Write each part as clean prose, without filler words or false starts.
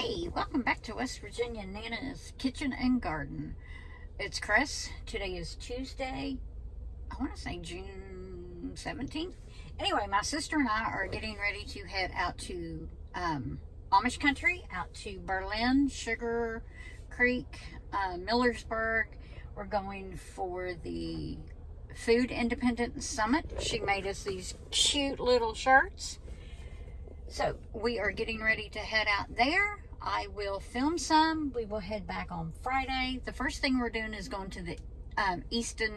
Hey, welcome back to West Virginia Nana's Kitchen and Garden. It's Chris. Today is Tuesday. I want to say June 17th. Anyway, my sister and I are getting ready to head out to Amish country, out to Berlin, Sugar Creek, Millersburg. We're going for the Food Independence Summit. She made us these cute little shirts. So we are getting ready to head out there. I will film some. We will head back on Friday. The first thing we're doing is going to the Easton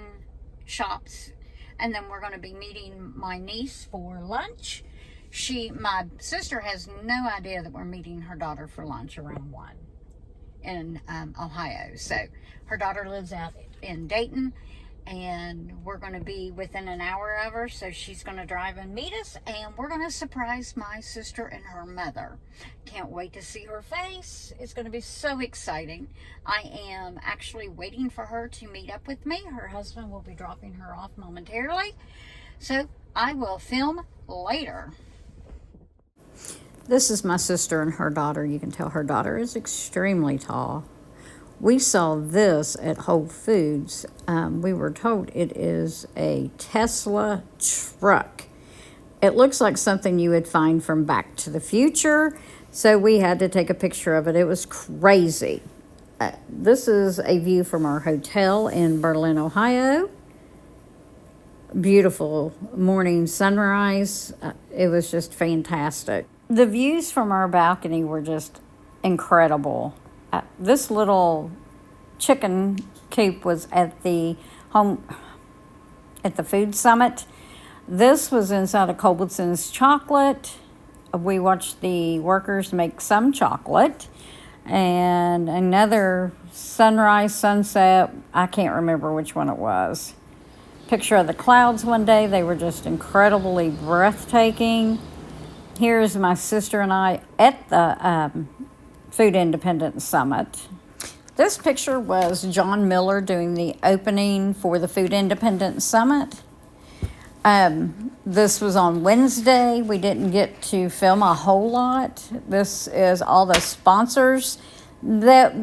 shops, and then we're going to be meeting my niece for lunch. My sister has no idea that we're meeting her daughter for lunch around 1 in Ohio. So her daughter lives out in Dayton, and we're going to be within an hour of her, so she's going to drive and meet us, and we're going to surprise my sister and her mother. Can't wait to see her face. It's going to be so exciting. I am actually waiting for her to meet up with me. Her husband will be dropping her off momentarily, so I will film later. This is my sister and her daughter. You can tell her daughter is extremely tall. We saw this at Whole Foods. We were told it is a Tesla truck. It looks like something you would find from Back to the Future, so we had to take a picture of it. It was crazy. This is a view from our hotel in Berlin, Ohio. Beautiful morning sunrise. It was just fantastic. The views from our balcony were just incredible. This little chicken coop was at the food summit. This was inside of Culbertson's chocolate. We watched the workers make some chocolate, and another sunrise, sunset. I can't remember which one it was. Picture of the clouds one day. They were just incredibly breathtaking. Here's my sister and I at the Food Independence Summit. This picture was John Miller doing the opening for the Food Independence Summit. This was on Wednesday. We didn't get to film a whole lot. This is all the sponsors that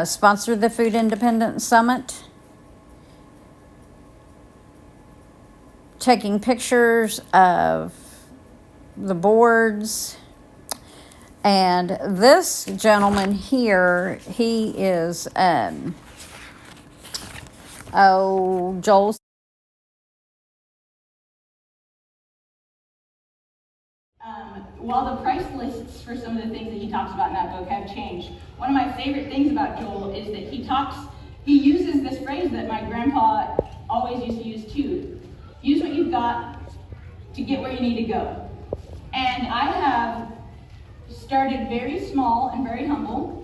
sponsored the Food Independence Summit. Taking pictures of the boards. And this gentleman here, he is, Joel. While the price lists for some of the things that he talks about in that book have changed, one of my favorite things about Joel is that he uses this phrase that my grandpa always used to use too. Use what you've got to get where you need to go. And I have started very small and very humble.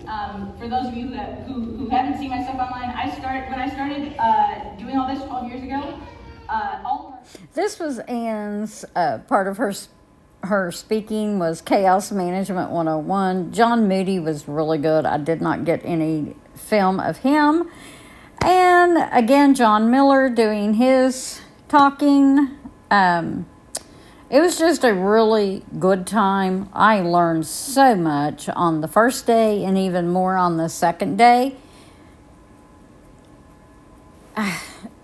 For those of you who haven't seen my stuff online, when I started doing all this 12 years ago, This was Anne's part of her speaking was Chaos Management 101. John Moody was really good. I did not get any film of him. And again, John Miller doing his talking. It was just a really good time. I learned so much on the first day and even more on the second day.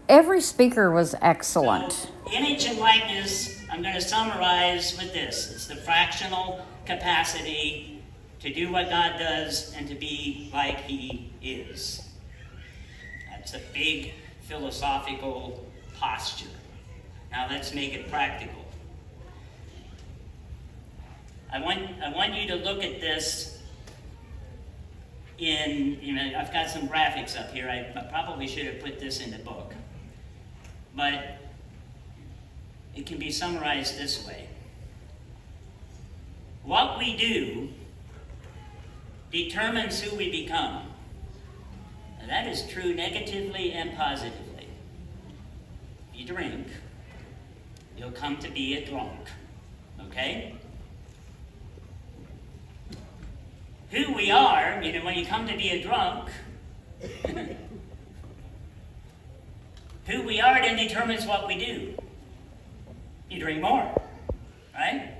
Every speaker was excellent. So, image and likeness, I'm going to summarize with this. It's the fractional capacity to do what God does and to be like He is. That's a big philosophical posture. Now let's make it practical. I want you to look at this I've got some graphics up here. I probably should have put this in the book. But it can be summarized this way. What we do determines who we become. And that is true negatively and positively. If you drink, you'll come to be a drunk. Okay? Who we are, when you come to be a drunk, who we are then determines what we do. You drink more, right?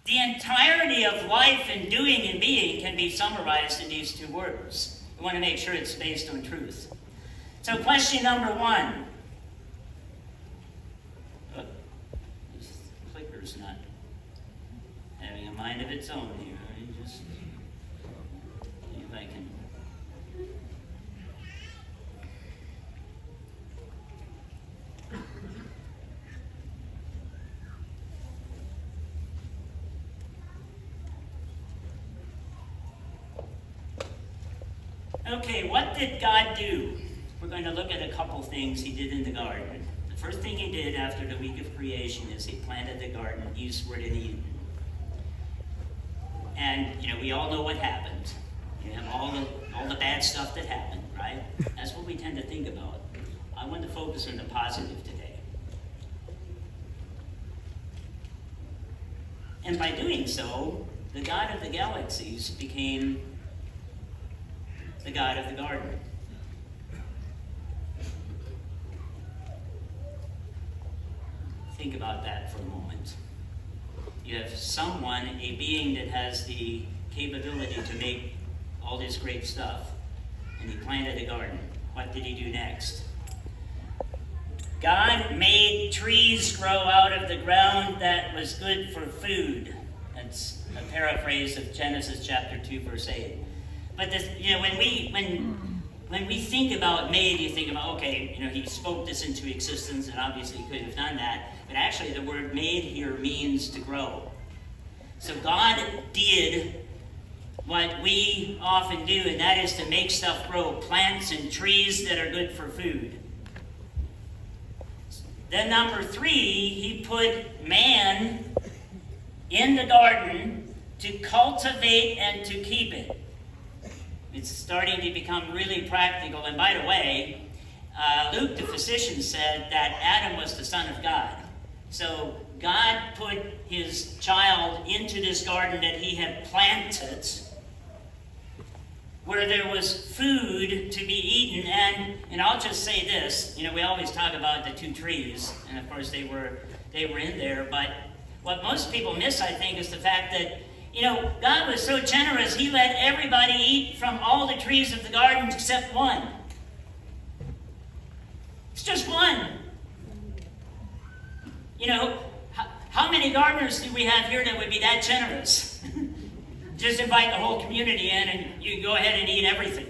The entirety of life and doing and being can be summarized in these two words. We want to make sure it's based on truth. So question number one. Oh, this clicker's not having a mind of its own here. Let me just see if I can. Okay, what did God do? We're going to look at a couple things he did in the garden. The first thing he did after the week of creation is he planted the garden eastward in Eden. And, we all know what happened. You have all the bad stuff that happened, right? That's what we tend to think about. I want to focus on the positive today. And by doing so, the God of the galaxies became the God of the garden. Think about that for a moment. You have someone, a being that has the capability to make all this great stuff, and he planted a garden. What did he do next? God made trees grow out of the ground that was good for food. That's a paraphrase of Genesis chapter 2, verse 8. But this, when we think about made, you think about, okay, he spoke this into existence, and obviously he could have done that. But actually, the word made here means to grow. So God did what we often do, and that is to make stuff grow, plants and trees that are good for food. Then number 3, he put man in the garden to cultivate and to keep it. It's starting to become really practical. And by the way, Luke the physician said that Adam was the son of God. So God put his child into this garden that he had planted, where there was food to be eaten. And I'll just say this, we always talk about the 2 trees, and of course they were in there, but what most people miss, I think, is the fact that God was so generous, he let everybody eat from all the trees of the garden except one. It's just one. How many gardeners do we have here that would be that generous? Just invite the whole community in and you go ahead and eat everything.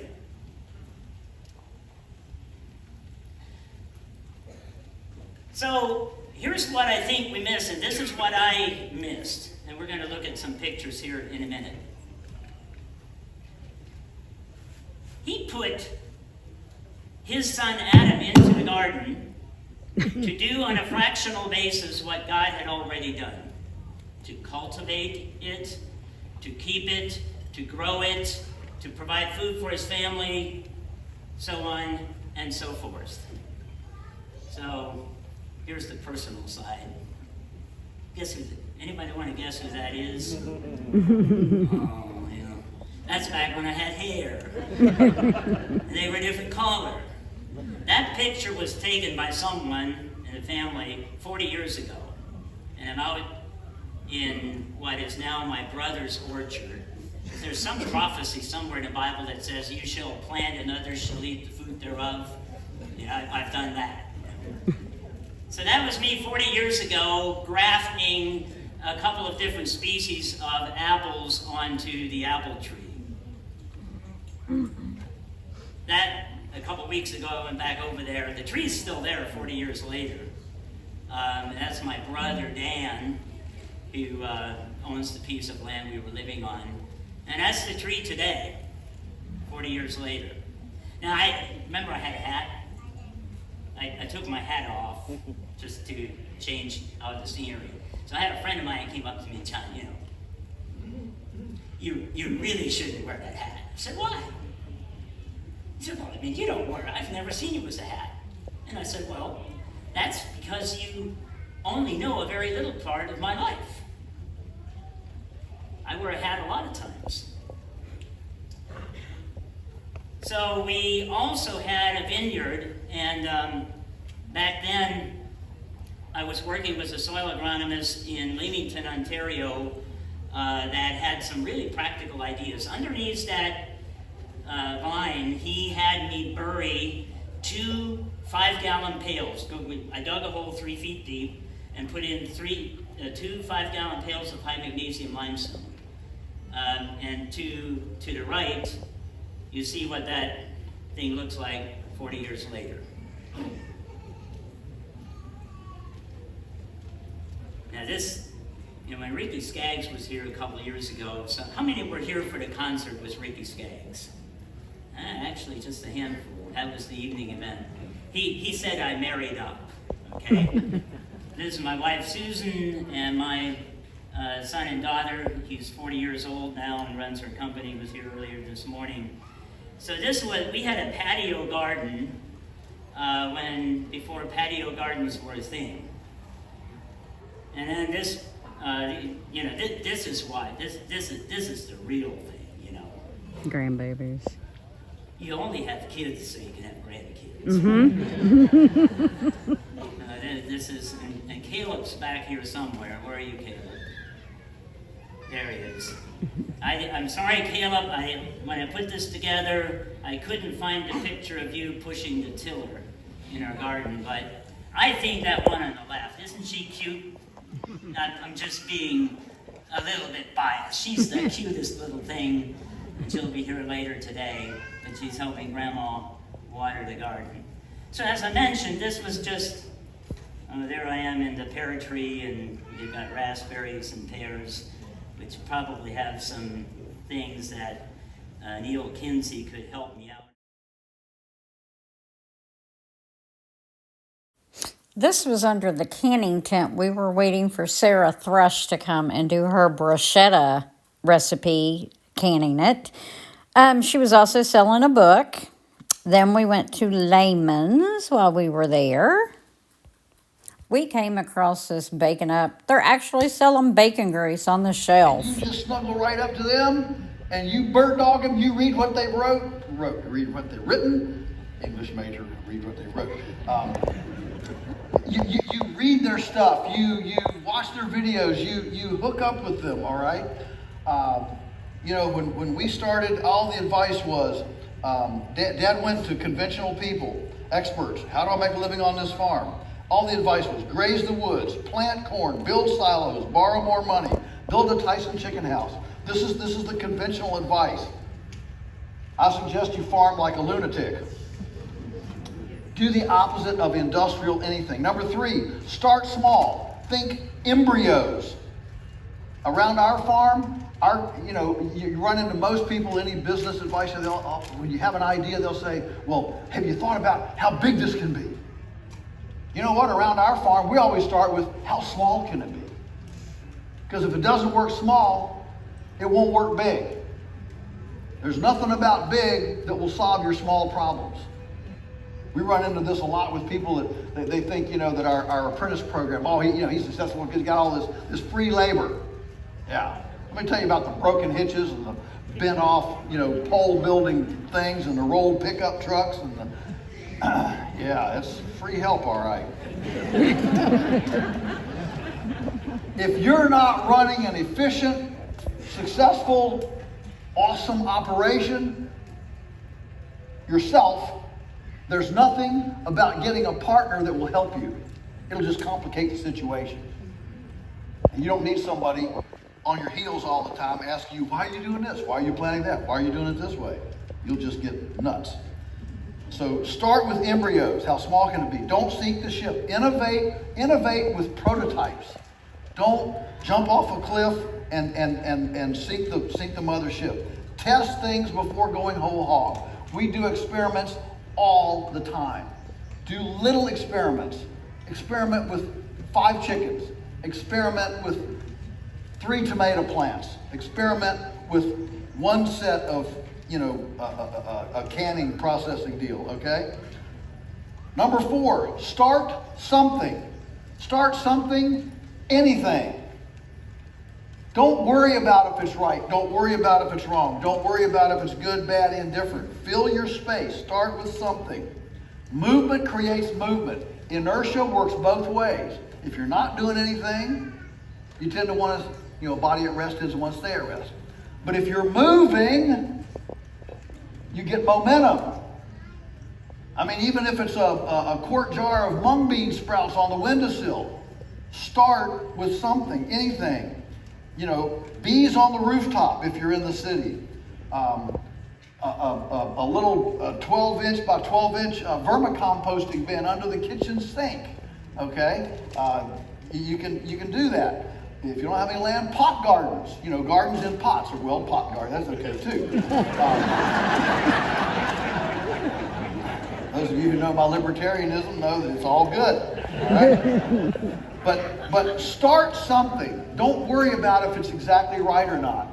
So here's what I think we missed, and this is what I missed. And we're going to look at some pictures here in a minute. He put his son Adam into the garden to do on a fractional basis what God had already done. To cultivate it, to keep it, to grow it, to provide food for his family, so on and so forth. So here's the personal side. Anybody want to guess who that is? That's back when I had hair. They were a different color. That picture was taken by someone in the family 40 years ago. And I'm out in what is now my brother's orchard. There's some prophecy somewhere in the Bible that says, you shall plant and others shall eat the fruit thereof. I've done that. So that was me 40 years ago, grafting a couple of different species of apples onto the apple tree. That, a couple weeks ago, I went back over there. The tree's still there 40 years later. That's my brother, Dan, who owns the piece of land we were living on. And that's the tree today, 40 years later. Now, I remember I had a hat. I took my hat off just to change out the scenery. So I had a friend of mine came up to me and said, you really shouldn't wear that hat. I said, why? He said, well, you don't wear it. I've never seen you with a hat. And I said, well, that's because you only know a very little part of my life. I wear a hat a lot of times. So we also had a vineyard, and back then I was working with a soil agronomist in Leamington, Ontario, that had some really practical ideas. Underneath that vine, he had me bury 2 5-gallon pails. I dug a hole 3 feet deep and put in 2 5-gallon pails of high magnesium limestone. And to the right, you see what that thing looks like 40 years later. Now this, when Ricky Skaggs was here a couple of years ago, so how many were here for the concert with Ricky Skaggs? Actually, just a handful. That was the evening event. He said I married up, okay? This is my wife Susan and my son and daughter. He's 40 years old now and runs her company, was here earlier this morning. So we had a patio garden before patio gardens were a thing. And then this, this is why, this is the real thing, Grandbabies. You only have kids so you can have grandkids. Mm-hmm. This is, and Caleb's back here somewhere. Where are you, Caleb? There he is. I'm sorry, Caleb. When I put this together, I couldn't find a picture of you pushing the tiller in our garden, but I think that one on the left, isn't she cute? I'm just being a little bit biased. She's the cutest little thing. She'll be here later today, and she's helping Grandma water the garden. So as I mentioned, this was just, there I am in the pear tree, and we've got raspberries and pears, which probably have some things that Neil Kinsey could help me out. This was under the canning tent. We were waiting for Sarah Thrush to come and do her bruschetta recipe, canning it. She was also selling a book. Then we went to Layman's while we were there. We came across this bacon up. They're actually selling bacon grease on the shelf. You just snuggle right up to them and you bird dog them. You read what they read what they've written. English major, read what they wrote. You read their stuff. You watch their videos. You hook up with them. All right. When we started, all the advice was, Dad went to conventional people, experts. How do I make a living on this farm? All the advice was graze the woods, plant corn, build silos, borrow more money, build a Tyson chicken house. This is the conventional advice. I suggest you farm like a lunatic. Do the opposite of industrial anything. Number 3, start small. Think embryos. Around our farm, you run into most people, any business advice, and when you have an idea, they'll say, well, have you thought about how big this can be? You know what? Around our farm, we always start with how small can it be? Because if it doesn't work small, it won't work big. There's nothing about big that will solve your small problems. We run into this a lot with people that they think, that our apprentice program, he's successful because he's got all this free labor. Yeah. Let me tell you about the broken hitches and the bent off, pole building things and the rolled pickup trucks and the, it's free help, all right. If you're not running an efficient, successful, awesome operation yourself, there's nothing about getting a partner that will help you. It'll just complicate the situation. And you don't need somebody on your heels all the time asking you, why are you doing this? Why are you planning that? Why are you doing it this way? You'll just get nuts. So start with embryos. How small can it be? Don't sink the ship. Innovate with prototypes. Don't jump off a cliff and sink the mothership. Test things before going whole hog. We do experiments all the time. Do little experiments. Experiment with 5 chickens. Experiment with 3 tomato plants. Experiment with 1 set of, a canning processing deal, okay? Number 4, start something. Start something, anything. Don't worry about if it's right. Don't worry about if it's wrong. Don't worry about if it's good, bad, indifferent. Fill your space. Start with something. Movement creates movement. Inertia works both ways. If you're not doing anything, you tend to want to a body at rest is, and one stay at rest. But if you're moving, you get momentum. I mean, even if it's a quart jar of mung bean sprouts on the windowsill, start with something, anything. Bees on the rooftop if you're in the city. A little 12-inch by 12-inch vermicomposting bin under the kitchen sink. Okay, you can do that. If you don't have any land, pot gardens. Gardens in pots, or pot garden. That's okay too. Those of you who know my libertarianism know that it's all good. All right? But start something. Don't worry about if it's exactly right or not.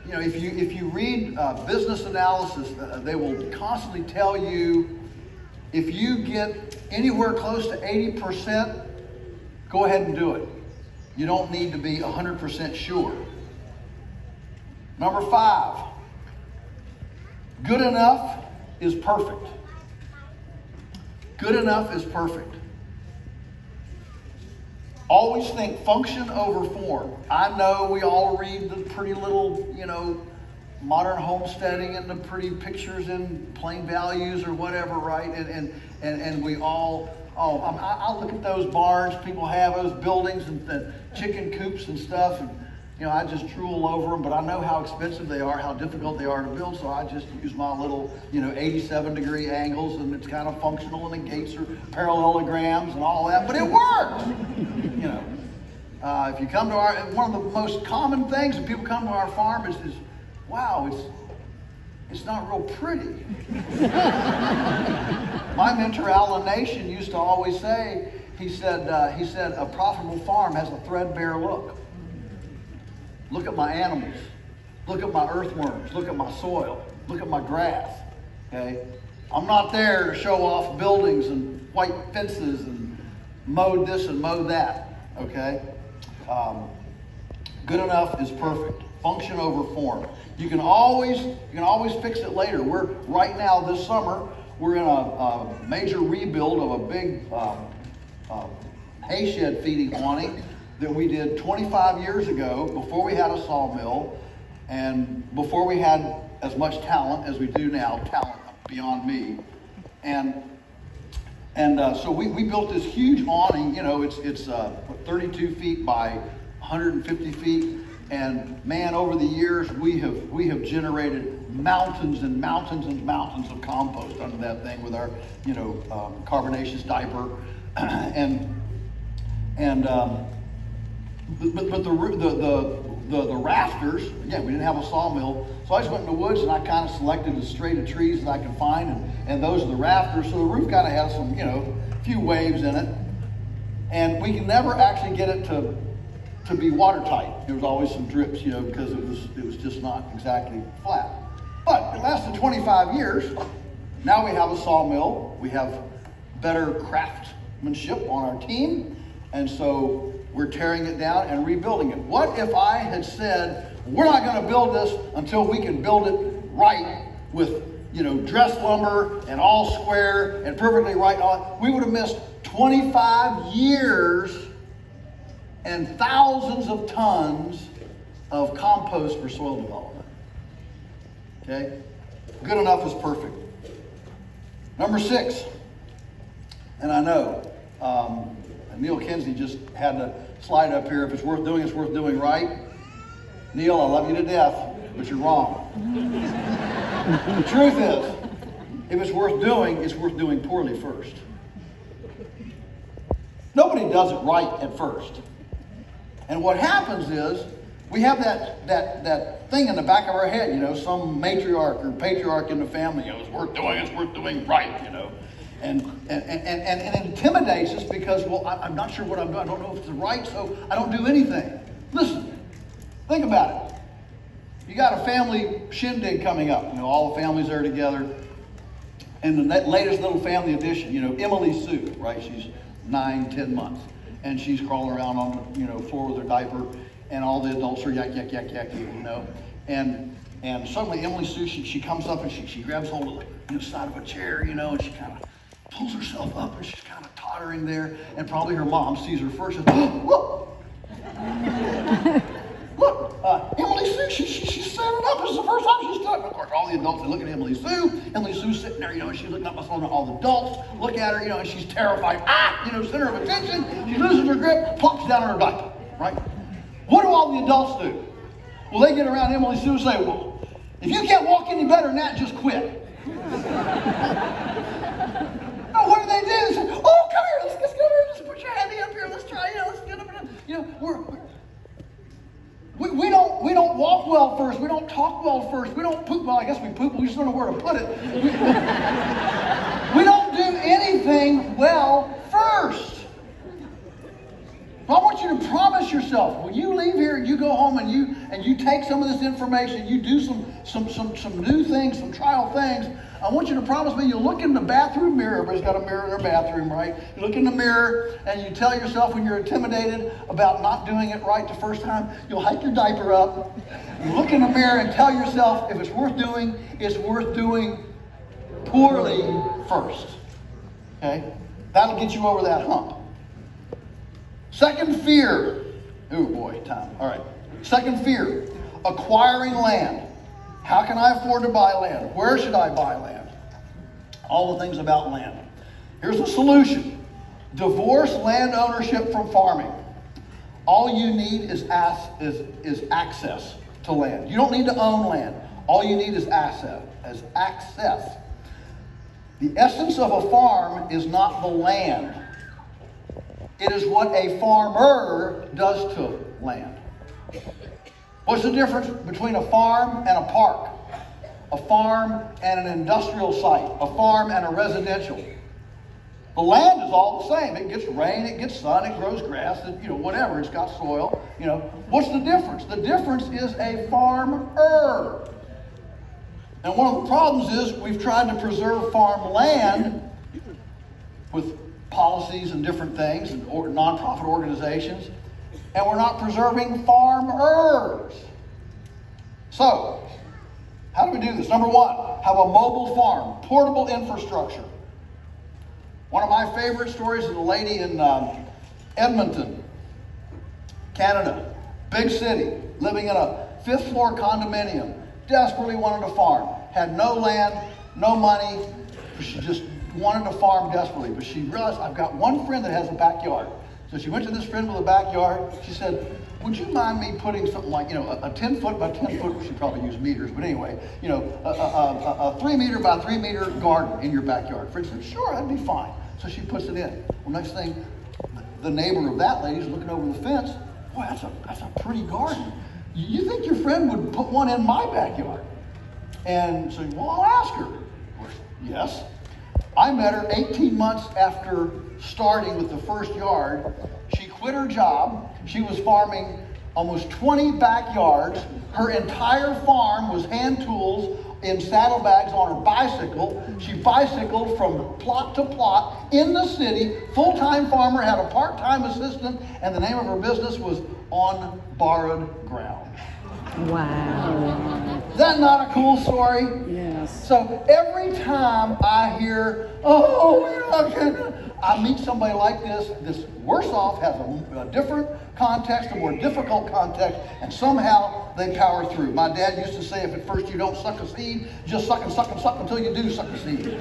If you read business analysis, they will constantly tell you if you get anywhere close to 80%, go ahead and do it. You don't need to be 100% sure. Number 5, good enough is perfect. Good enough is perfect. Always think function over form. I know we all read the pretty little, modern homesteading and the pretty pictures in Plain Values or whatever, right? And we all, I look at those barns people have, those buildings and chicken coops and stuff, and I just drool over them, but I know how expensive they are, how difficult they are to build, so I just use my little, 87-degree angles, and it's kind of functional, and the gates are parallelograms and all that, but it works! If you come to one of the most common things when people come to our farm is wow, it's not real pretty. My mentor, Alan Nation, used to always say, he said, a profitable farm has a threadbare look. Look at my animals. Look at my earthworms. Look at my soil. Look at my grass. Okay? I'm not there to show off buildings and white fences and mow this and mow that. Okay? Good enough is perfect. Function over form. You can always fix it later. We're right now this summer we're in a major rebuild of a big hay shed feeding awning that we did 25 years ago, before we had a sawmill and before we had as much talent as we do now, talent beyond me. So we built this huge awning. It's 32 feet by 150 feet. And man, over the years, we have generated mountains and mountains and mountains of compost under that thing with our, carbonaceous diaper, but the rafters. Again, we didn't have a sawmill, so I just went in the woods and I kind of selected as straight of trees as I could find, and those are the rafters. So the roof kind of has some, few waves in it, and we can never actually get it to be watertight. There was always some drips, because it was just not exactly flat. But it lasted 25 years. Now we have a sawmill. We have better craftsmanship on our team, and so we're tearing it down and rebuilding it. What if I had said, we're not going to build this until we can build it right with, dressed lumber and all square and perfectly right on? We would have missed 25 years and thousands of tons of compost for soil development. Okay? Good enough is perfect. Number 6, and I know, Neil Kinsey just had to slide up here. If it's worth doing, it's worth doing right. Neil, I love you to death, but you're wrong. The truth is, if it's worth doing poorly first. Nobody does it right at first. And what happens is, we have that thing in the back of our head, some matriarch or patriarch in the family, it's worth doing right, And it intimidates us because, I'm not sure what I'm doing. I don't know if it's right, so I don't do anything. Listen, think about it. You got a family shindig coming up. All the families are together. And the latest little family addition, Emily Sue, right? She's 9-10 months. And she's crawling around on the floor with her diaper. And all the adults are yak, yak, yak, yak, And suddenly Emily Sue, she comes up and she grabs hold of the side of a chair, and she kind of pulls herself up and she's kind of tottering there, and probably her mom sees her first and whoa! Look, Emily Sue, she's standing up. This is the first time she's stood up. Of course, all the adults, they look at Emily Sue. Emily Sue's sitting there, and she's looking up my phone. All the adults look at her, and she's terrified. Center of attention. She loses her grip, plops down on her diaper, right? What do all the adults do? Well, they get around Emily Sue and say, well, if you can't walk any better than that, just quit. No, what do? They say, oh, come here, let's get over here. Just put your handy up here. Let's try, let's get up and we don't walk well first. We don't talk well first. We don't poop well. I guess we poop, but we just don't know where to put it. We don't do anything well first. So I want you to promise yourself, when you leave here and you go home and you take some of this information, you do some new things, some trial things, I want you to promise me you'll look in the bathroom mirror. Everybody's got a mirror in their bathroom, right? You look in the mirror and you tell yourself when you're intimidated about not doing it right the first time, you'll hike your diaper up. You look in the mirror and tell yourself if it's worth doing poorly first. Okay? That'll get you over that hump. Second fear. Oh boy, time. All right. Second fear. Acquiring land. How can I afford to buy land? Where should I buy land? All the things about land. Here's the solution. Divorce land ownership from farming. All you need is access to land. You don't need to own land. All you need is access. The essence of a farm is not the land. It is what a farmer does to land. What's the difference between a farm and a park? A farm and an industrial site? A farm and a residential? The land is all the same. It gets rain, it gets sun, it grows grass, whatever. It's got soil. What's the difference? The difference is a farmer. And one of the problems is we've tried to preserve farmland with policies and different things and nonprofit organizations, and we're not preserving farmers. So, how do we do this? Number one, have a mobile farm, portable infrastructure. One of my favorite stories is a lady in Edmonton, Canada, big city, living in a 5th floor condominium, desperately wanted to farm, had no land, no money, but she just wanted to farm desperately. But she realized, I've got one friend that has a backyard. So she went to this friend with a backyard. She said, would you mind me putting something like, a 10 foot by 10 foot, she probably used meters, but anyway, a 3 meter by 3 meter garden in your backyard? Friend said, sure, that'd be fine. So she puts it in. Well, next thing, the neighbor of that lady's looking over the fence. Boy, that's a pretty garden. You think your friend would put one in my backyard? And so, well, I'll ask her. Of course, yes. I met her 18 months after starting with the first yard. She quit her job. She was farming almost 20 backyards. Her entire farm was hand tools in saddlebags on her bicycle. She bicycled from plot to plot in the city. Full-time farmer, had a part-time assistant, and the name of her business was On Borrowed Ground. Wow. Is that not a cool story? Yes. So every time I hear, I meet somebody like this worse off, has a different context, a more difficult context, and somehow they power through. My dad used to say, if at first you don't suck a seed, just suck and suck and suck until you do suck a seed.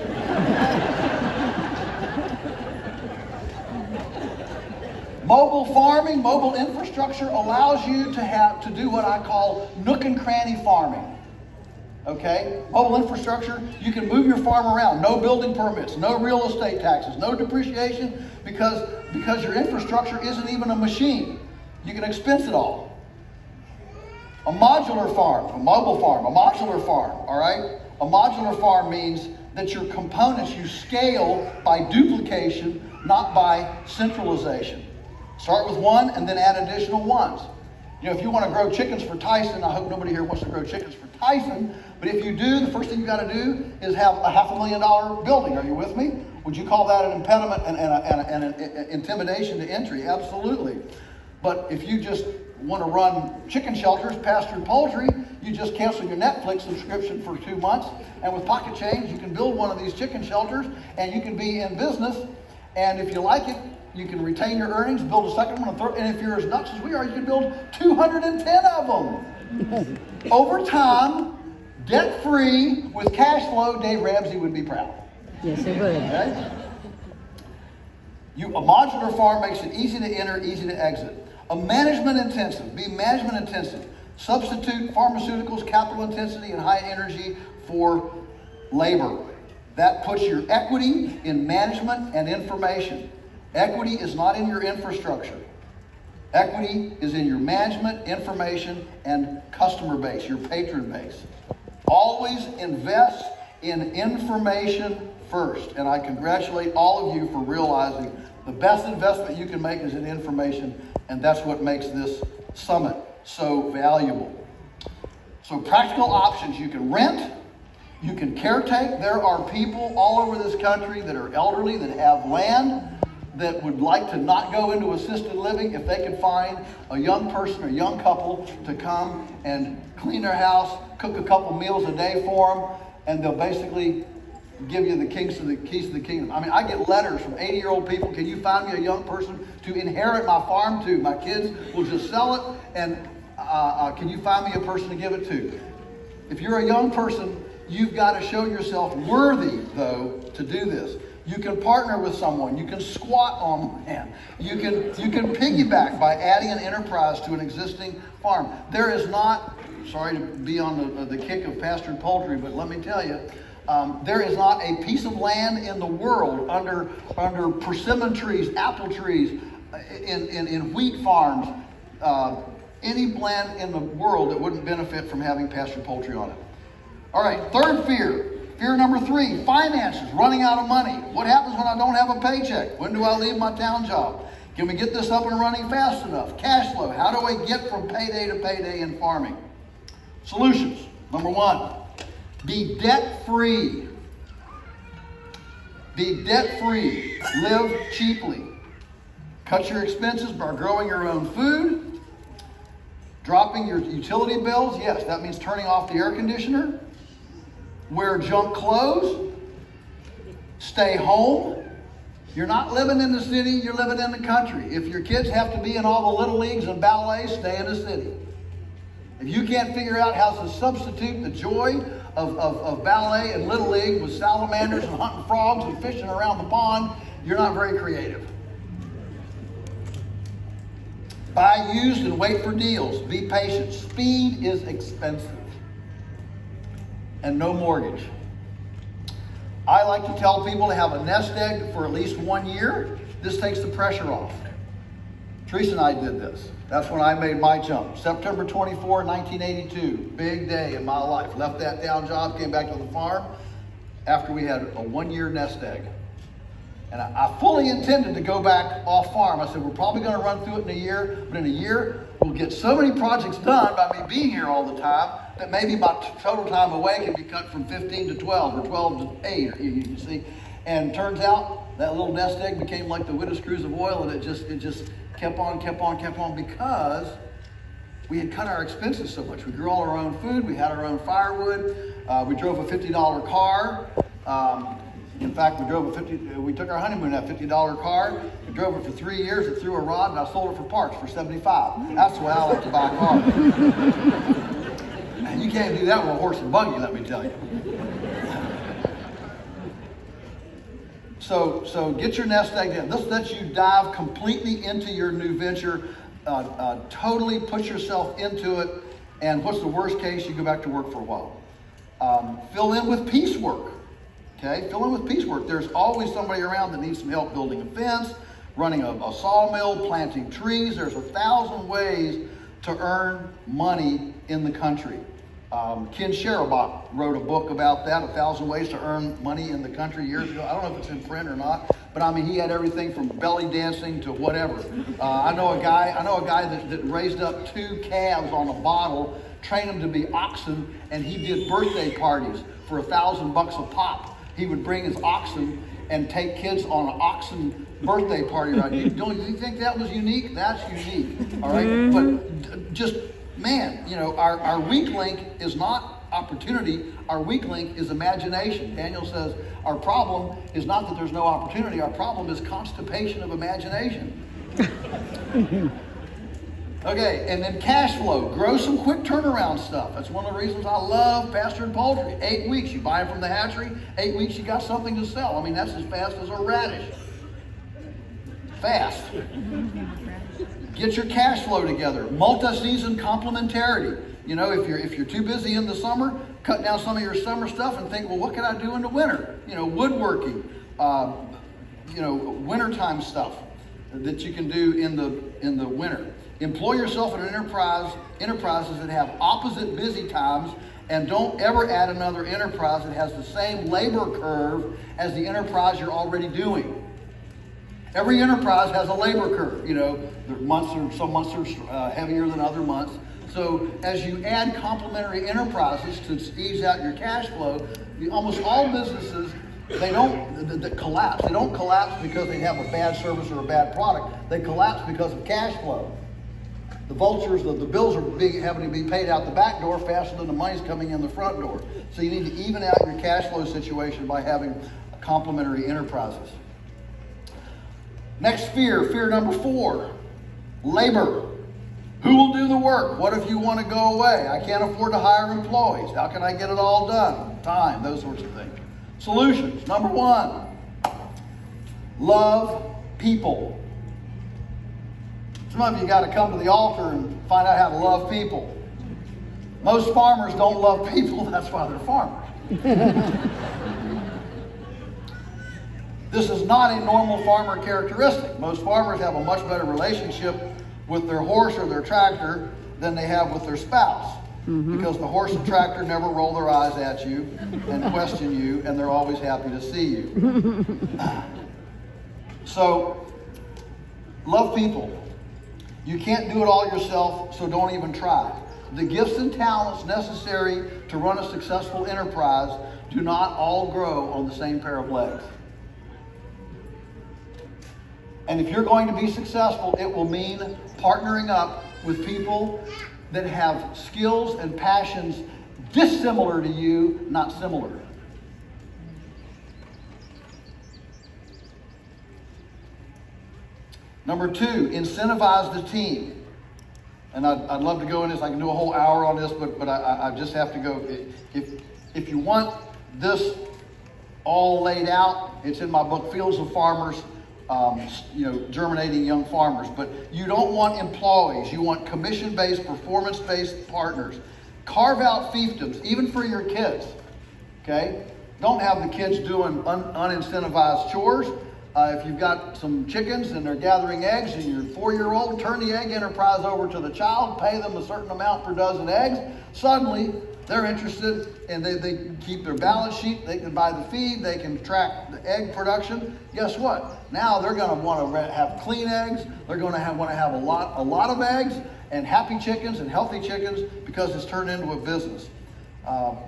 Mobile farming, mobile infrastructure allows you to do what I call nook and cranny farming. Okay? Mobile infrastructure, you can move your farm around. No building permits, no real estate taxes, no depreciation, because your infrastructure isn't even a machine. You can expense it all. A modular farm, a mobile farm, a modular farm, all right? A modular farm means that your components you scale by duplication, not by centralization. Start with one and then add additional ones. If you want to grow chickens for Tyson, I hope nobody here wants to grow chickens for Tyson, but if you do, the first thing you got to do is have a $500,000 building. Are you with me? Would you call that an impediment and an intimidation to entry? Absolutely. But if you just want to run chicken shelters, pastured poultry, you just cancel your Netflix subscription for 2 months, and with pocket change, you can build one of these chicken shelters, and you can be in business, and if you like it, You can retain your earnings, build a second one, a third, and if you're as nuts as we are, you can build 210 of them. Over time, debt-free, with cash flow, Dave Ramsey would be proud. Yes, it would. Okay? A modular farm makes it easy to enter, easy to exit. A management intensive, be management intensive. Substitute pharmaceuticals, capital intensity, and high energy for labor. That puts your equity in management and information. Equity is not in your infrastructure. Equity is in your management, information, and customer base, your patron base. Always invest in information first. And I congratulate all of you for realizing the best investment you can make is in information, and that's what makes this summit so valuable. So practical options: you can rent, you can caretake. There are people all over this country that are elderly, that have land, that would like to not go into assisted living if they could find a young person or young couple to come and clean their house, cook a couple meals a day for them, and they'll basically give you the keys to the kingdom. I mean, I get letters from 80-year-old people. Can you find me a young person to inherit my farm to? My kids will just sell it, and can you find me a person to give it to? If you're a young person, you've got to show yourself worthy, though, to do this. You can partner with someone. You can squat on land. You can piggyback by adding an enterprise to an existing farm. There is not, sorry to be on the kick of pastured poultry, but let me tell you, there is not a piece of land in the world under persimmon trees, apple trees, in wheat farms, any land in the world that wouldn't benefit from having pastured poultry on it. All right, third fear. Fear number 3, finances, running out of money. What happens when I don't have a paycheck? When do I leave my town job? Can we get this up and running fast enough? Cash flow. How do I get from payday to payday in farming? Solutions. Number 1, be debt-free. Be debt-free. Live cheaply. Cut your expenses by growing your own food. Dropping your utility bills. Yes, that means turning off the air conditioner. Wear junk clothes. Stay home. You're not living in the city, you're living in the country. If your kids have to be in all the little leagues and ballet, stay in the city. If you can't figure out how to substitute the joy of ballet and little league with salamanders and hunting frogs and fishing around the pond, you're not very creative. Buy used and wait for deals. Be patient. Speed is expensive. And no mortgage. I like to tell people to have a nest egg for at least 1 year. This takes the pressure off. Teresa and I did this. That's when I made my jump. September 24, 1982. Big day in my life. Left that down job, came back to the farm after we had a 1-year nest egg. And I fully intended to go back off farm. I said, we're probably going to run through it in a year, but in a year, we'll get so many projects done by me being here all the time that maybe my total time away can be cut from 15 to 12 or 12 to 8, you see. And turns out that little nest egg became like the widow's cruse of oil, and it just kept on because we had cut our expenses so much. We grew all our own food, we had our own firewood, we drove a $50 car. In fact, we took our honeymoon in that $50 car. We drove it for 3 years. It threw a rod, and I sold it for parts for $75. That's the way I like to buy a car. And you can't do that with a horse and buggy, let me tell you. So get your nest egg in. This lets you dive completely into your new venture. Totally put yourself into it. And what's the worst case? You go back to work for a while. Fill in with piecework. Okay, fill in with piecework. There's always somebody around that needs some help building a fence, running a sawmill, planting trees. There's 1,000 ways to earn money in the country. Ken Sherabach wrote a book about that, 1,000 Ways to Earn Money in the Country, years ago. I don't know if it's in print or not, but I mean, he had everything from belly dancing to whatever. I know a guy that raised up 2 calves on a bottle, trained them to be oxen, and he did birthday parties for $1,000 a pop. He would bring his oxen and take kids on an oxen birthday party ride. Don't you think that was unique? That's unique, all right? But just, man, you know, our weak link is not opportunity. Our weak link is imagination. Daniel says our problem is not that there's no opportunity. Our problem is constipation of imagination. Okay, and then cash flow. Grow some quick turnaround stuff. That's one of the reasons I love pasture and poultry. 8 weeks, you buy them from the hatchery. 8 weeks, you got something to sell. I mean, that's as fast as a radish. Fast. Get your cash flow together. Multi-season complementarity. You know, if you're too busy in the summer, cut down some of your summer stuff and think, well, what can I do in the winter? You know, woodworking, wintertime stuff that you can do in the winter. Employ yourself in an enterprises that have opposite busy times, and don't ever add another enterprise that has the same labor curve as the enterprise you're already doing. Every enterprise has a labor curve. You know, some months are heavier than other months. So as you add complementary enterprises to ease out your cash flow, almost all businesses, they collapse. They don't collapse because they have a bad service or a bad product. They collapse because of cash flow. The vultures, the bills are having to be paid out the back door faster than the money's coming in the front door. So you need to even out your cash flow situation by having complementary enterprises. Next fear number 4, labor. Who will do the work? What if you want to go away? I can't afford to hire employees. How can I get it all done? Time, those sorts of things. Solutions. Number 1, love people. Some of you got to come to the altar and find out how to love people. Most farmers don't love people, that's why they're farmers. This is not a normal farmer characteristic. Most farmers have a much better relationship with their horse or their tractor than they have with their spouse. Because the horse and tractor never roll their eyes at you and question you, and they're always happy to see you. So, love people. You can't do it all yourself, so don't even try. The gifts and talents necessary to run a successful enterprise do not all grow on the same pair of legs. And if you're going to be successful, it will mean partnering up with people that have skills and passions dissimilar to you, not similar. Number 2, incentivize the team. And I'd love to go in this. I can do a whole hour on this, but I just have to go. If you want this all laid out, it's in my book, Fields of Farmers, germinating young farmers. But you don't want employees. You want commission-based, performance-based partners. Carve out fiefdoms, even for your kids. Okay? Don't have the kids doing unincentivized chores. If you've got some chickens and they're gathering eggs and you're 4-year-old, turn the egg enterprise over to the child, pay them a certain amount per dozen eggs. Suddenly, they're interested and they keep their balance sheet. They can buy the feed. They can track the egg production. Guess what? Now they're going to want to have clean eggs. They're going to want to have a lot of eggs and happy chickens and healthy chickens because it's turned into a business.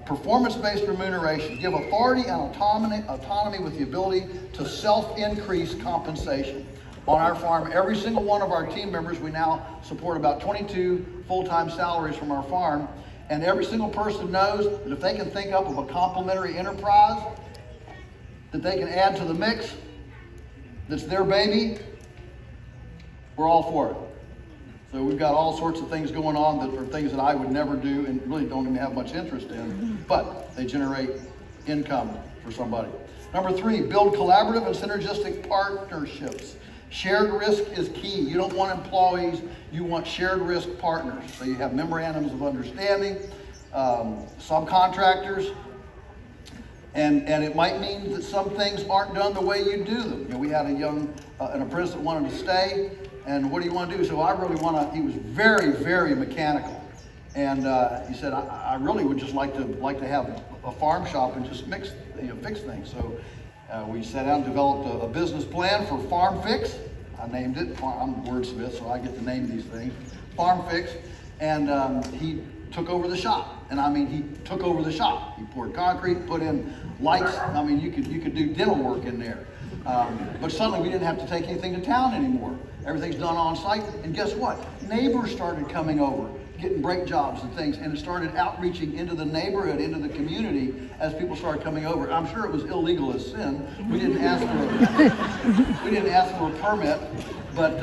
Performance-based remuneration. Give authority and autonomy with the ability to self-increase compensation. On our farm, every single one of our team members, we now support about 22 full-time salaries from our farm, and every single person knows that if they can think up of a complementary enterprise that they can add to the mix, that's their baby, we're all for it. So we've got all sorts of things going on that are things that I would never do and really don't even have much interest in, but they generate income for somebody. Number 3, build collaborative and synergistic partnerships. Shared risk is key. You don't want employees, you want shared risk partners. So you have memorandums of understanding, subcontractors, and it might mean that some things aren't done the way you do them. We had an apprentice that wanted to stay. And what do you want to do? So I really want to, he was very, very mechanical. And he said, I really would just like to have a farm shop and just fix things. So we sat down and developed a business plan for Farm Fix. I named it, I'm a wordsmith, so I get to name these things. Farm Fix. And he took over the shop. And I mean, he took over the shop. He poured concrete, put in lights. I mean, you could do dental work in there. But suddenly we didn't have to take anything to town anymore. Everything's done on site. And guess what? Neighbors started coming over. getting break jobs and things, and it started outreaching into the neighborhood, into the community as people started coming over. I'm sure it was illegal as sin. We didn't ask for a permit, but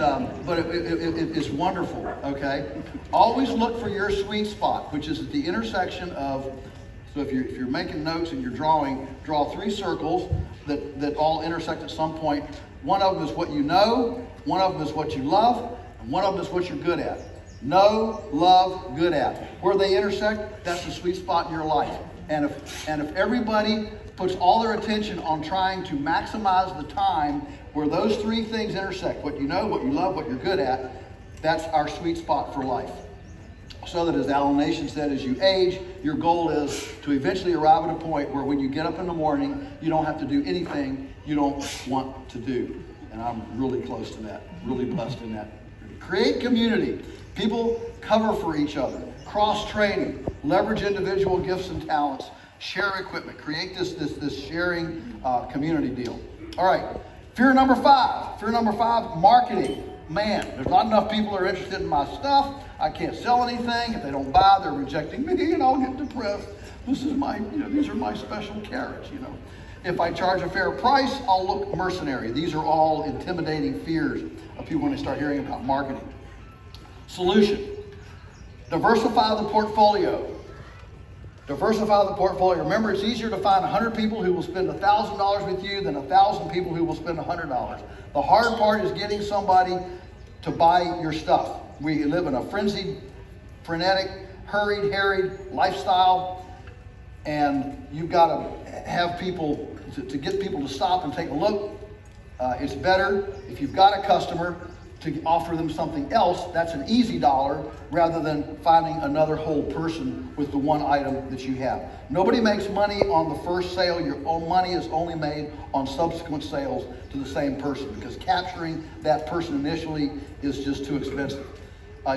it's wonderful. Okay, always look for your sweet spot, which is at the intersection of. So if you're making notes and you're drawing, draw 3 circles that all intersect at some point. One of them is what you know, one of them is what you love, and one of them is what you're good at. Know, love, good at. Where they intersect, that's the sweet spot in your life. And if everybody puts all their attention on trying to maximize the time where those 3 things intersect, what you know, what you love, what you're good at, that's our sweet spot for life. So that, as Alan Nation said, as you age, your goal is to eventually arrive at a point where when you get up in the morning, you don't have to do anything you don't want to do. And I'm really close to that, really blessed in that. Create community. People cover for each other. Cross-training. Leverage individual gifts and talents. Share equipment. Create this sharing community deal. All right. Fear number 5. Fear number 5, marketing. Man, there's not enough people that are interested in my stuff. I can't sell anything. If they don't buy, they're rejecting me, and I'll get depressed. This is my, these are my special carrots, If I charge a fair price, I'll look mercenary. These are all intimidating fears of people when they start hearing about marketing. Solution. Diversify the portfolio. Diversify the portfolio. Remember, it's easier to find 100 people who will spend $1,000 with you than 1,000 people who will spend $100. The hard part is getting somebody to buy your stuff. We live in a frenzied, frenetic, hurried, harried lifestyle, and you've got to have people, to get people to stop and take a look. It's better if you've got a customer to offer them something else. That's an easy dollar rather than finding another whole person with the one item that you have. Nobody makes money on the first sale. Your own money is only made on subsequent sales to the same person, because capturing that person initially is just too expensive.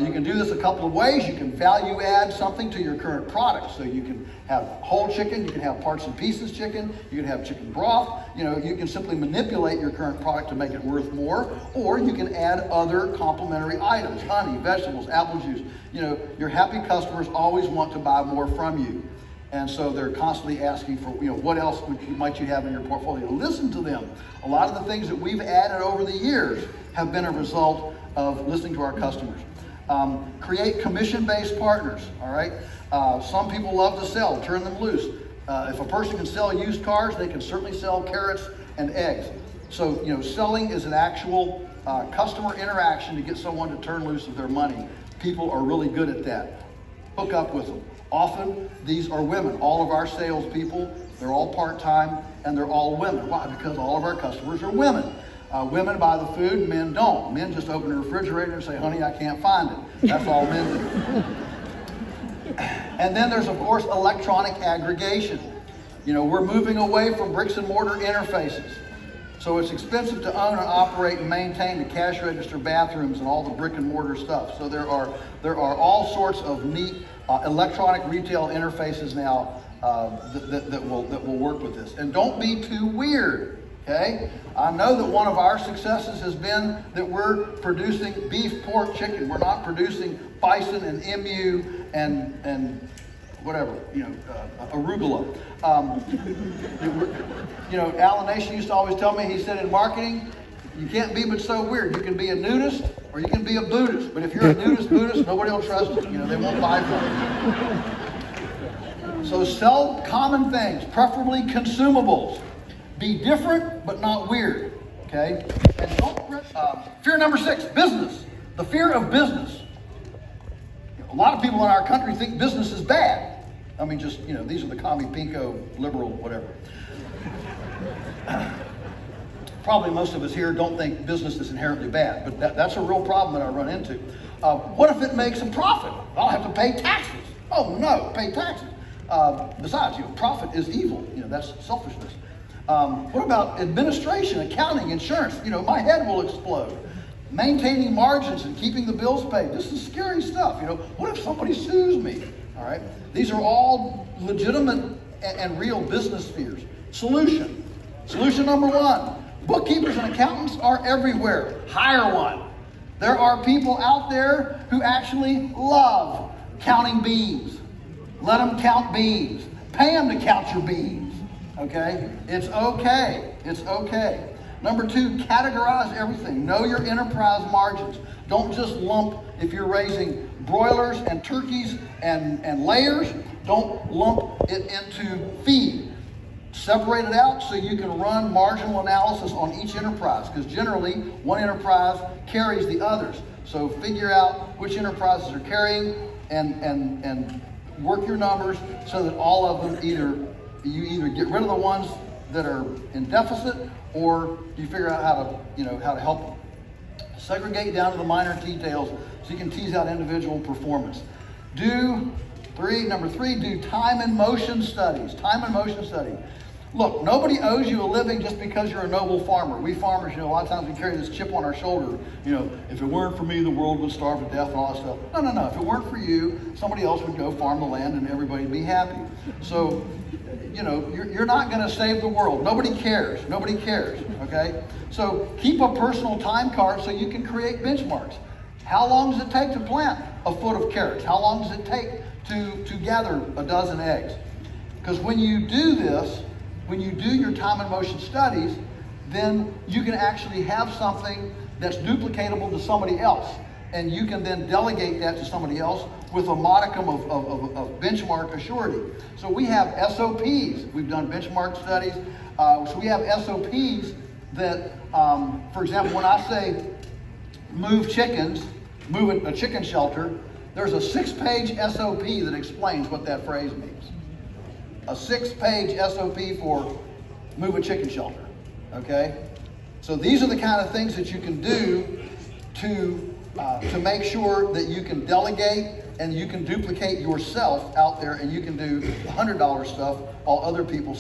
You can do this a couple of ways. You can value add something to your current product. So you can have whole chicken, you can have parts and pieces chicken, you can have chicken broth. You can simply manipulate your current product to make it worth more, or you can add other complementary items, honey, vegetables, apple juice. Your happy customers always want to buy more from you. And so they're constantly asking for, what else might you have in your portfolio? Listen to them. A lot of the things that we've added over the years have been a result of listening to our customers. Create commission-based partners, all right? Some people love to sell, turn them loose. If a person can sell used cars, they can certainly sell carrots and eggs. So, selling is an actual customer interaction to get someone to turn loose of their money. People are really good at that. Hook up with them. Often, these are women. All of our salespeople, they're all part-time, and they're all women. Why? Because all of our customers are women. Women buy the food, men don't. Men just open the refrigerator and say, honey, I can't find it. That's all men do. And then there's, of course, electronic aggregation. We're moving away from bricks and mortar interfaces. So it's expensive to own and operate and maintain the cash register, bathrooms, and all the brick and mortar stuff. So there are all sorts of neat electronic retail interfaces now that will work with this. And don't be too weird. Okay? I know that one of our successes has been that we're producing beef, pork, chicken. We're not producing bison and emu and whatever, arugula. Alan Nation used to always tell me, he said in marketing, you can't be but so weird. You can be a nudist or you can be a Buddhist. But if you're a nudist, Buddhist, nobody will trust you. They won't buy from you. So sell common things, preferably consumables. Be different, but not weird, okay? And fear number 6, business. The fear of business. A lot of people in our country think business is bad. I mean, just, these are the commie, pinko, liberal, whatever. Probably most of us here don't think business is inherently bad, but that's a real problem that I run into. What if it makes a profit? I'll have to pay taxes. Oh no, pay taxes. Besides, profit is evil. That's selfishness. What about administration, accounting, insurance? My head will explode. Maintaining margins and keeping the bills paid. This is scary stuff. What if somebody sues me? All right. These are all legitimate and real business fears. Solution. Solution number 1. Bookkeepers and accountants are everywhere. Hire one. There are people out there who actually love counting beans. Let them count beans. Pay them to count your beans. Okay? It's okay. It's okay. Number 2, categorize everything. Know your enterprise margins. Don't just lump, if you're raising broilers and turkeys and layers, don't lump it into feed. Separate it out so you can run marginal analysis on each enterprise, because generally one enterprise carries the others. So figure out which enterprises are carrying and work your numbers so that all of them you either get rid of the ones that are in deficit, or you figure out how to help them. Segregate down to the minor details so you can tease out individual performance. Number three, do time and motion studies. Time and motion study. Look, nobody owes you a living just because you're a noble farmer. We farmers, a lot of times we carry this chip on our shoulder. If it weren't for me, the world would starve to death and all that stuff. No. If it weren't for you, somebody else would go farm the land and everybody would be happy. So, you're not going to save the world. Nobody cares. Nobody cares, okay? So keep a personal time card so you can create benchmarks. How long does it take to plant a foot of carrots? How long does it take to gather a dozen eggs? Because when you do this, when you do your time and motion studies, then you can actually have something that's duplicatable to somebody else. And you can then delegate that to somebody else with a modicum of benchmark assurity. So we have SOPs. We've done benchmark studies. So we have SOPs that, for example, when I say move a chicken shelter, there's a 6-page SOP that explains what that phrase means. A 6-page SOP for move a chicken shelter, okay? So these are the kind of things that you can do to make sure that you can delegate and you can duplicate yourself out there, and you can do $100 stuff while other people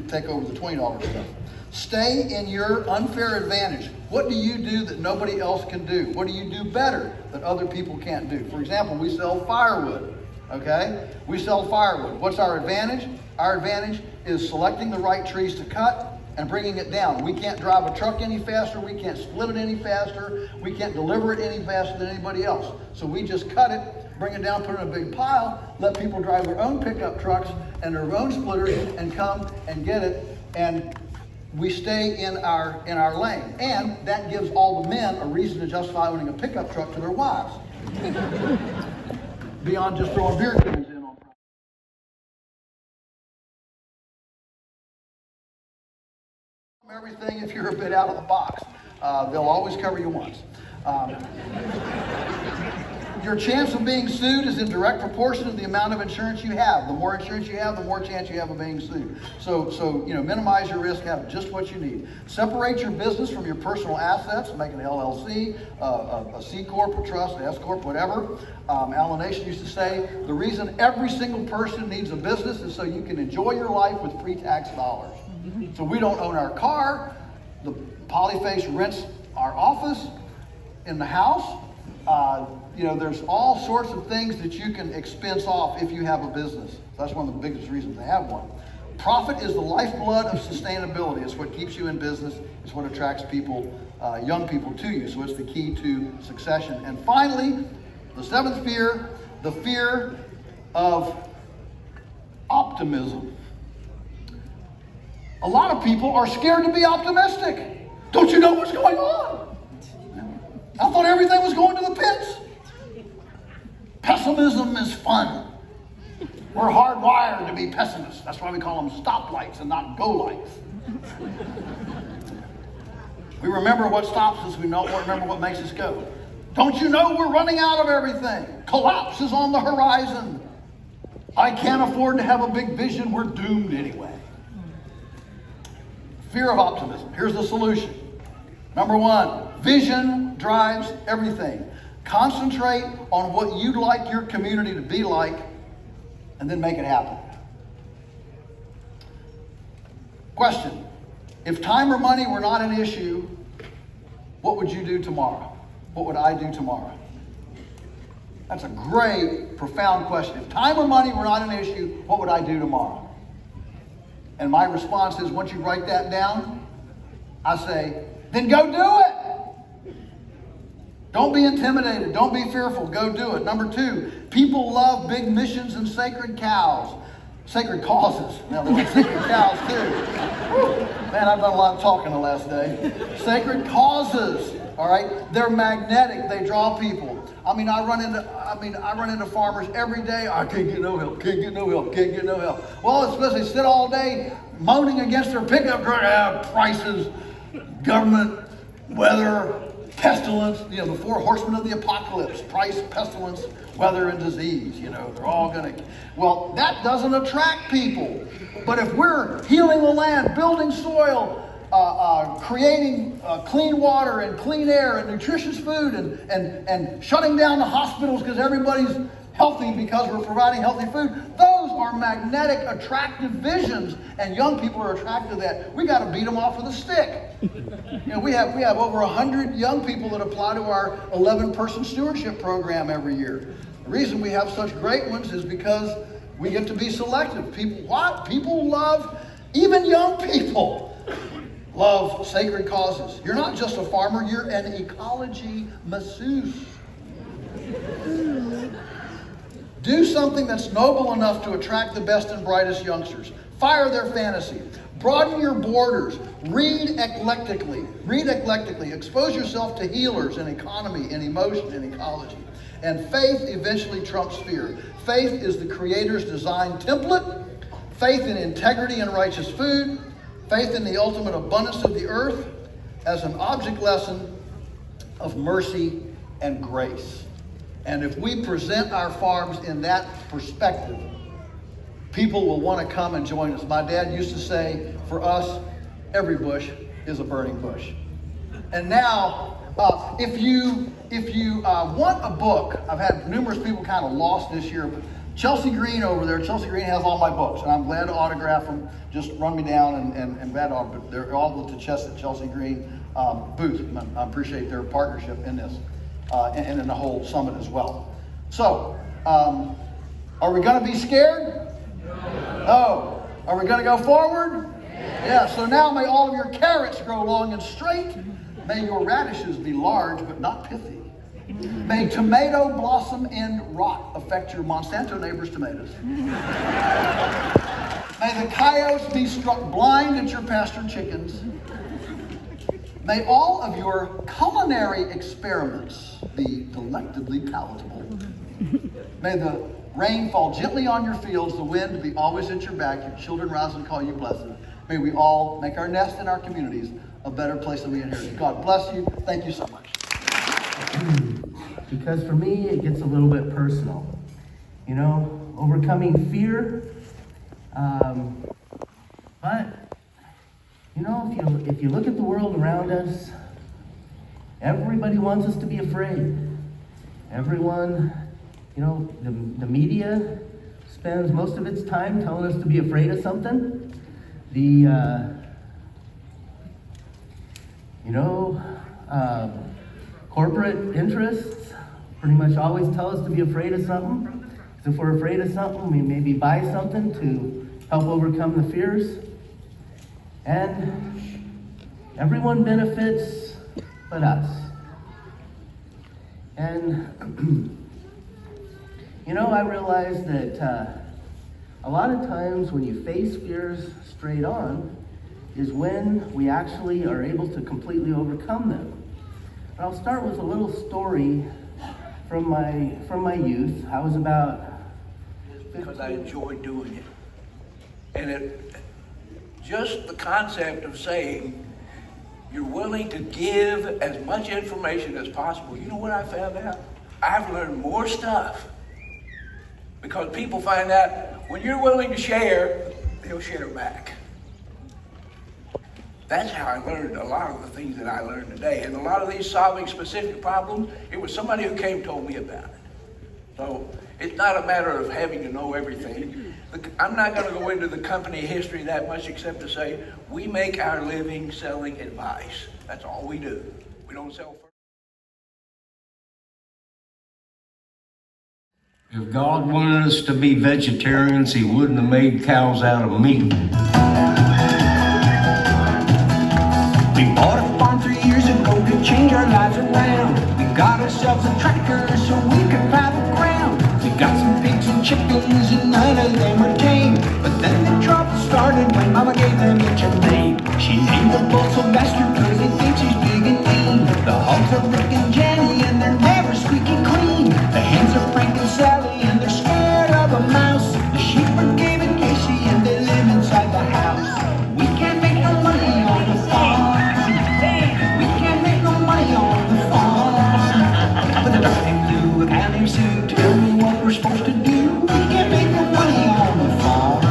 take over the $20 stuff. Stay in your unfair advantage. What do you do that nobody else can do? What do you do better that other people can't do? For example, we sell firewood, okay? We sell firewood. What's our advantage? Our advantage is selecting the right trees to cut and bringing it down. We can't drive a truck any faster. We can't split it any faster. We can't deliver it any faster than anybody else. So we just cut it, bring it down, put it in a big pile, let people drive their own pickup trucks and their own splitters and come and get it. And we stay in our lane. And that gives all the men a reason to justify owning a pickup truck to their wives. Beyond just throwing beer cans in on everything. If you're a bit out of the box, they'll always cover you once. Your chance of being sued is in direct proportion to the amount of insurance you have. The more insurance you have, the more chance you have of being sued. So minimize your risk, have just what you need. Separate your business from your personal assets, make an LLC, a C Corp, a trust, an S Corp, whatever. Alan Nation used to say, the reason every single person needs a business is so you can enjoy your life with pre-tax dollars. So we don't own our car. The Polyface rents our office in the house. There's all sorts of things that you can expense off if you have a business. That's one of the biggest reasons to have one. Profit is the lifeblood of sustainability. It's what keeps you in business. It's what attracts people, young people to you. So it's the key to succession. And finally, the 7th fear, the fear of optimism. A lot of people are scared to be optimistic. Don't you know what's going on? I thought everything was going to the pits. Pessimism is fun. We're hardwired to be pessimists. That's why we call them stoplights and not go lights. We remember what stops us. We don't remember what makes us go. Don't you know we're running out of everything? Collapse is on the horizon. I can't afford to have a big vision. We're doomed anyway. Fear of optimism. Here's the solution. Number 1, vision drives everything. Concentrate on what you'd like your community to be like, and then make it happen. Question: if time or money were not an issue, what would you do tomorrow? What would I do tomorrow? That's a great, profound question. If time or money were not an issue, what would I do tomorrow? And my response is, once you write that down, I say, then go do it. Don't be intimidated. Don't be fearful. Go do it. Number 2, people love big missions and sacred cows. Sacred causes. Now, they like sacred cows too. Man, I've done a lot of talking the last day. Sacred causes. All right, they're magnetic. They draw people. I run into farmers every day. I can't get no help. Can't get no help. Can't get no help. Well, it's because they sit all day moaning against their pickup truck. Prices, government, weather, pestilence. The 4 horsemen of the apocalypse: price, pestilence, weather, and disease. They're all gonna. Well, that doesn't attract people. But if we're healing the land, building soil, creating clean water and clean air and nutritious food and shutting down the hospitals because everybody's healthy because we're providing healthy food, those are magnetic, attractive visions, and young people are attracted to that. We got to beat them off with a stick. We have over 100 young people that apply to our 11-person stewardship program every year. The reason we have such great ones is because we get to be selective. People love, even young people love sacred causes. You're not just a farmer, you're an ecology masseuse. Do something that's noble enough to attract the best and brightest youngsters. Fire their fantasy. Broaden your borders. Read eclectically. Expose yourself to healers in economy, in emotion, in ecology. And faith eventually trumps fear. Faith is the Creator's design template. Faith in integrity and righteous food. Faith in the ultimate abundance of the earth as an object lesson of mercy and grace. And if we present our farms in that perspective, people will want to come and join us. My dad used to say, for us, every bush is a burning bush. And now, if you want a book, I've had numerous people kind of lost this year, but Chelsea Green over there, Chelsea Green has all my books, and I'm glad to autograph them. Just run me down and glad to autograph. They're all at the Chelsea Green booth. I appreciate their partnership in this, and in the whole summit as well. So, are we going to be scared? No. Are we going to go forward? Yeah. So now may all of your carrots grow long and straight. May your radishes be large but not pithy. May tomato blossom end rot affect your Monsanto neighbor's tomatoes. May the coyotes be struck blind at your pastured chickens. May all of your culinary experiments be delectably palatable. May the rain fall gently on your fields, the wind be always at your back, your children rise and call you blessed. May we all make our nest in our communities a better place than we inherited. God bless you. Thank you so much. Because for me, it gets a little bit personal. Overcoming fear. But, if you look at the world around us, everybody wants us to be afraid. Everyone, the media spends most of its time telling us to be afraid of something. Corporate interests pretty much always tell us to be afraid of something. Because if we're afraid of something, we maybe buy something to help overcome the fears. And everyone benefits but us. And, I realize that a lot of times when you face fears straight on is when we actually are able to completely overcome them. And I'll start with a little story from my youth. I was about... Because I enjoy doing it. And just the concept of saying you're willing to give as much information as possible. You know what I found out? I've learned more stuff. Because people find out when you're willing to share, they'll share back. That's how I learned a lot of the things that I learned today. And a lot of these solving specific problems, it was somebody who came and told me about it. So it's not a matter of having to know everything. I'm not going to go into the company history that much except to say we make our living selling advice. That's all we do. We don't sell. If God wanted us to be vegetarians, He wouldn't have made cows out of meat. We bought a farm 3 years ago to change our lives around. We got ourselves a tractor so we could plow the ground. We got some pigs and chickens and none of them were tame. But then the trouble started when Mama gave them each a name. She named the bull Sylvester cause he thinks he's big and mean. The hogs are Rick and Jenny and they're never squeaky clean. The hens are Frank and Sally and they're scared of a mouse. The sheep are Gabe and Casey and they live inside the house. We can't make no money on the farm. We can't make no money on the farm. But the duck named Lou, a cow named Sue, tell me what we're supposed to do. We can't make no money on the farm.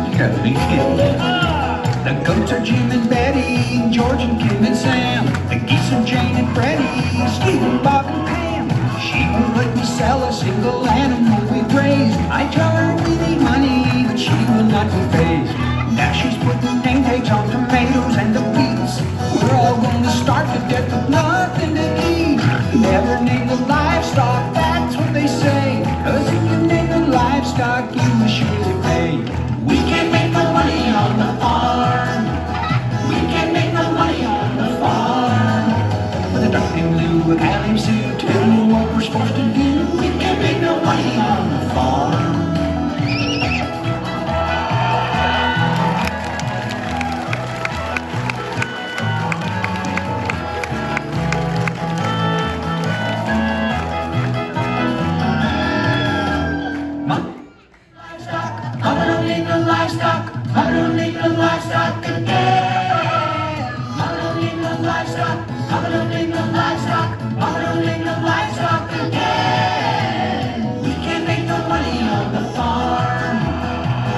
You gotta be kidding me. The goats are Jim and Betty, George and Kim and Sam. The geese are Jane and Freddie, Steve and Bob and Pam. She won't let me sell a single animal we've raised. I tell her we need money, but she will not be phased. Now she's putting name tags on tomatoes and the beets. We're all going to starve to death with nothing to eat. Never name the livestock, that's what they say. Cause if you name the livestock, you will surely pay. We can't make no money on the farm. We can't make no money on the farm. With a duck named Lou, a cow named Sue, tell me what we're supposed to do. We can't make no money on the farm. Mama don't need no livestock. Mama don't need no livestock again. Mama don't need no livestock. Mama don't need no livestock. Mama don't need no livestock again. We can't make no money on the farm.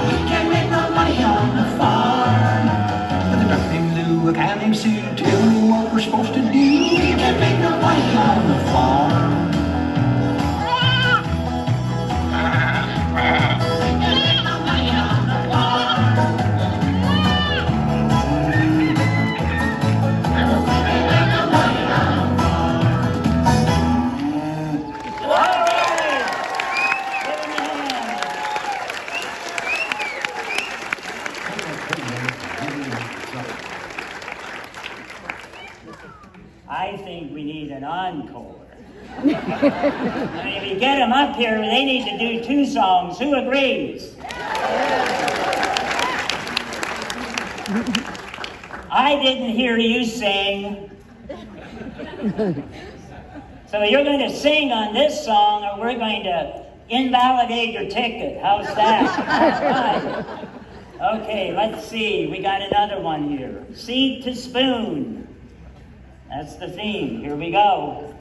We can't make no money on the farm. With a duck named Lou, a cow named Sue, tell me what we're supposed to do. We can't make no money on the farm. I think we need an encore. I mean, if we get them up here, they need to do 2 songs. Who agrees? I didn't hear you sing. So you're going to sing on this song, or we're going to invalidate your ticket. How's that? Right. Okay, let's see. We got another one here. Seed to spoon. That's the theme. Here we go.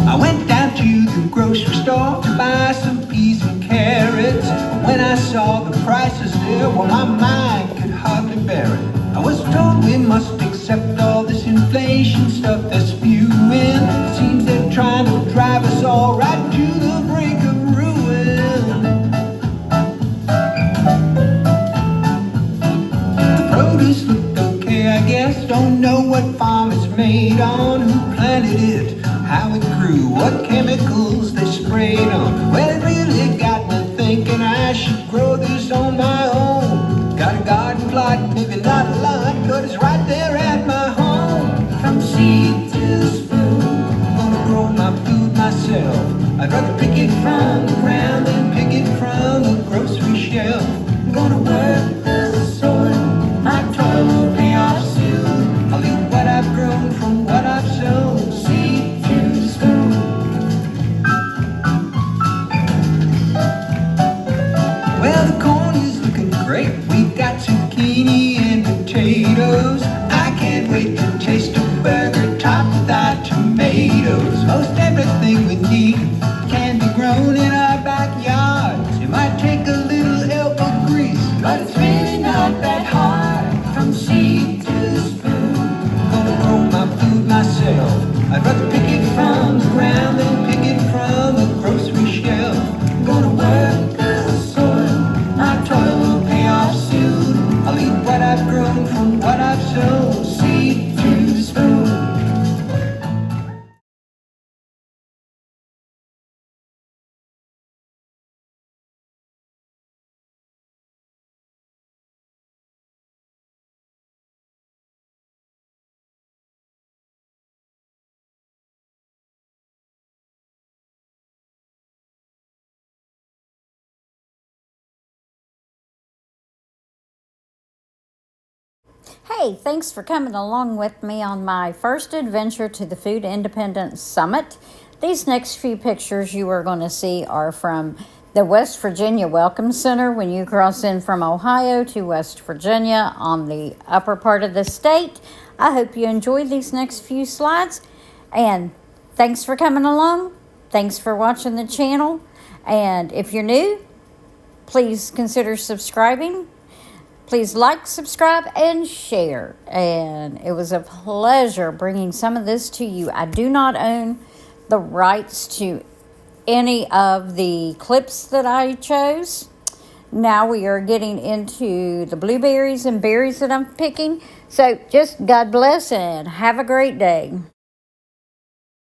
I went down to the grocery store to buy some peas and carrots. When I saw the prices there, well, my mind could hardly bear it. I was told we must accept all this inflation stuff that's spewing. It seems they're trying to drive us all right to the brink of ruin. The produce looked okay, I guess. Don't know what farm it's made on, who planted it, how it grew, what chemicals they sprayed on. Well, it really got me thinking I should grow this on my own. Got a garden plot, maybe not a lot, but it's right there at my home. From seed to spoon, I'm gonna grow my food myself. I'd rather pick it from the ground than pick it from the grocery shelf. I'm gonna work the soil, my toil will pay off soon. I'll eat what I've grown from what I've sown. Seed to spoon. Well, the corn is looking great. We got zucchini and potatoes. I can't wait to taste a burger topped with our tomatoes. Most everything we need can be grown in our backyard. Hey, thanks for coming along with me on my first adventure to the Food Independence Summit. These next few pictures you are going to see are from the West Virginia Welcome Center when you cross in from Ohio to West Virginia on the upper part of the state. I hope you enjoy these next few slides, and thanks for coming along. Thanks for watching the channel, and if you're new, please consider subscribing. Please like, subscribe, and share. And it was a pleasure bringing some of this to you. I do not own the rights to any of the clips that I chose. Now we are getting into the blueberries and berries that I'm picking. So just God bless and have a great day.